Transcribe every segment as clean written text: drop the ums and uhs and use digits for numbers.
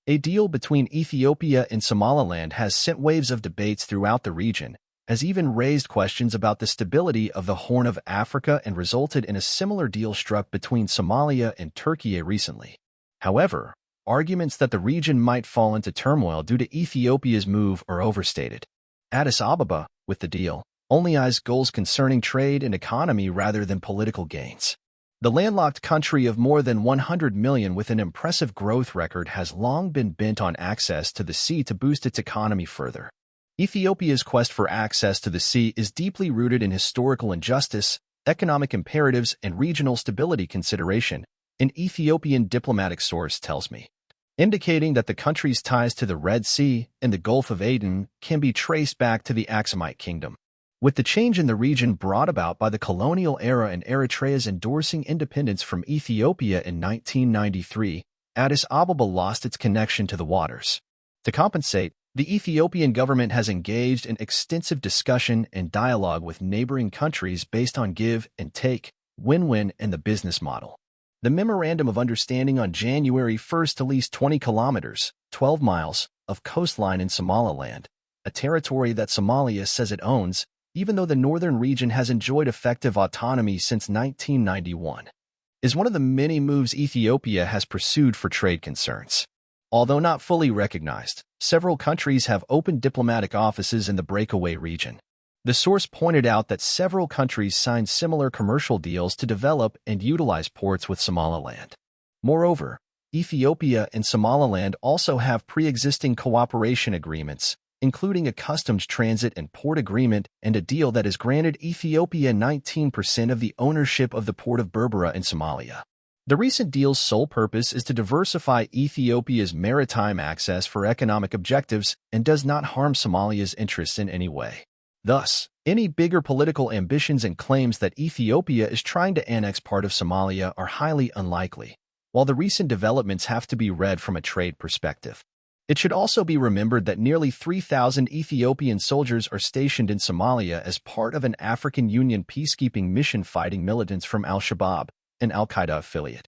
A deal between Ethiopia and Somaliland has sent waves of debates throughout the region, has even raised questions about the stability of the Horn of Africa and resulted in a similar deal struck between Somalia and Türkiye recently. However, arguments that the region might fall into turmoil due to Ethiopia's move are overstated. Addis Ababa, with the deal, only eyes goals concerning trade and economy rather than political gains. The landlocked country of more than 100 million with an impressive growth record has long been bent on access to the sea to boost its economy further. Ethiopia's quest for access to the sea is deeply rooted in historical injustice, economic imperatives, and regional stability consideration, an Ethiopian diplomatic source tells me, indicating that the country's ties to the Red Sea and the Gulf of Aden can be traced back to the Aksumite kingdom. With the change in the region brought about by the colonial era and Eritrea's endorsing independence from Ethiopia in 1993, Addis Ababa lost its connection to the waters. To compensate, the Ethiopian government has engaged in extensive discussion and dialogue with neighboring countries based on give and take, win-win, and the business model. The Memorandum of Understanding on January 1st leased 20 kilometers, 12 miles, of coastline in Somaliland, a territory that Somalia says it owns, even though the northern region has enjoyed effective autonomy since 1991, is one of the many moves Ethiopia has pursued for trade concerns. Although not fully recognized, several countries have opened diplomatic offices in the breakaway region. The source pointed out that several countries signed similar commercial deals to develop and utilize ports with Somaliland. Moreover, Ethiopia and Somaliland also have pre-existing cooperation agreements, including a customs transit and port agreement and a deal that has granted Ethiopia 19% of the ownership of the port of Berbera in Somalia. The recent deal's sole purpose is to diversify Ethiopia's maritime access for economic objectives and does not harm Somalia's interests in any way. Thus, any bigger political ambitions and claims that Ethiopia is trying to annex part of Somalia are highly unlikely, while the recent developments have to be read from a trade perspective. It should also be remembered that nearly 3,000 Ethiopian soldiers are stationed in Somalia as part of an African Union peacekeeping mission fighting militants from al-Shabaab, an al-Qaeda affiliate.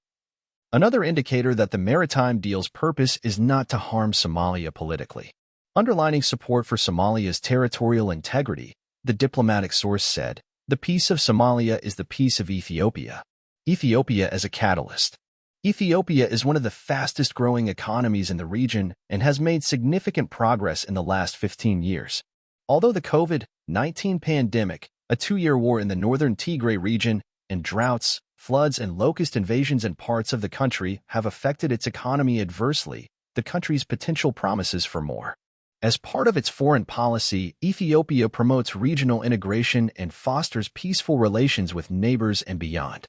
Another indicator that the maritime deal's purpose is not to harm Somalia politically. Underlining support for Somalia's territorial integrity, the diplomatic source said, "The peace of Somalia is the peace of Ethiopia. Ethiopia as a catalyst." Ethiopia is one of the fastest-growing economies in the region and has made significant progress in the last 15 years. Although the COVID-19 pandemic, a 2-year war in the northern Tigray region, and droughts, floods, and locust invasions in parts of the country have affected its economy adversely, the country's potential promises for more. As part of its foreign policy, Ethiopia promotes regional integration and fosters peaceful relations with neighbors and beyond.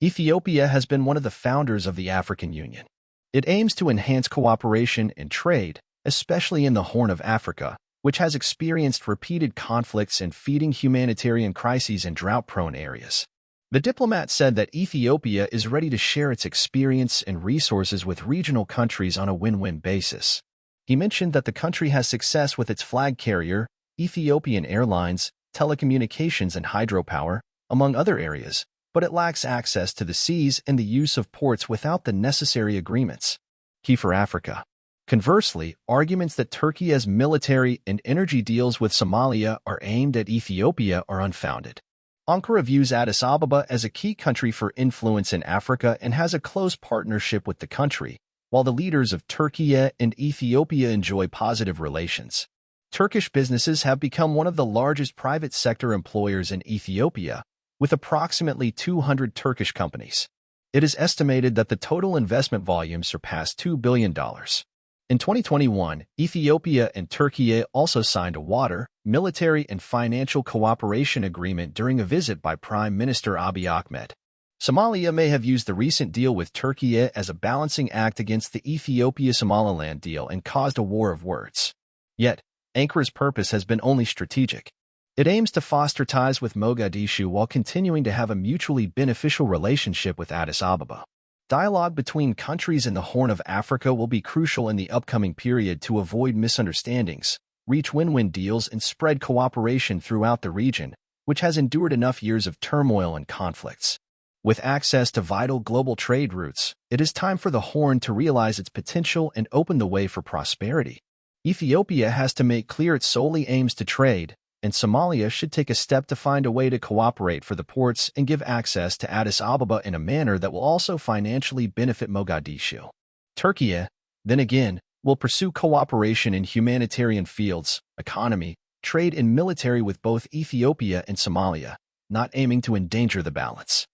Ethiopia has been one of the founders of the African Union. It aims to enhance cooperation and trade, especially in the Horn of Africa, which has experienced repeated conflicts and feeding humanitarian crises in drought-prone areas. The diplomat said that Ethiopia is ready to share its experience and resources with regional countries on a win-win basis. He mentioned that the country has success with its flag carrier, Ethiopian Airlines, telecommunications and hydropower, among other areas, but it lacks access to the seas and the use of ports without the necessary agreements. Key for Africa. Conversely, arguments that Turkey's military and energy deals with Somalia are aimed at Ethiopia are unfounded. Ankara views Addis Ababa as a key country for influence in Africa and has a close partnership with the country, while the leaders of Türkiye and Ethiopia enjoy positive relations. Turkish businesses have become one of the largest private sector employers in Ethiopia, with approximately 200 Turkish companies. It is estimated that the total investment volume surpassed $2 billion. In 2021, Ethiopia and Türkiye also signed a water, military, and financial cooperation agreement during a visit by Prime Minister Abiy Ahmed. Somalia may have used the recent deal with Türkiye as a balancing act against the Ethiopia-Somaliland deal and caused a war of words. Yet, Ankara's purpose has been only strategic. It aims to foster ties with Mogadishu while continuing to have a mutually beneficial relationship with Addis Ababa. Dialogue between countries in the Horn of Africa will be crucial in the upcoming period to avoid misunderstandings, reach win-win deals, and spread cooperation throughout the region, which has endured enough years of turmoil and conflicts. With access to vital global trade routes, it is time for the Horn to realize its potential and open the way for prosperity. Ethiopia has to make clear it solely aims to trade, and Somalia should take a step to find a way to cooperate for the ports and give access to Addis Ababa in a manner that will also financially benefit Mogadishu. Türkiye, then again, will pursue cooperation in humanitarian fields, economy, trade and military with both Ethiopia and Somalia, not aiming to endanger the balance.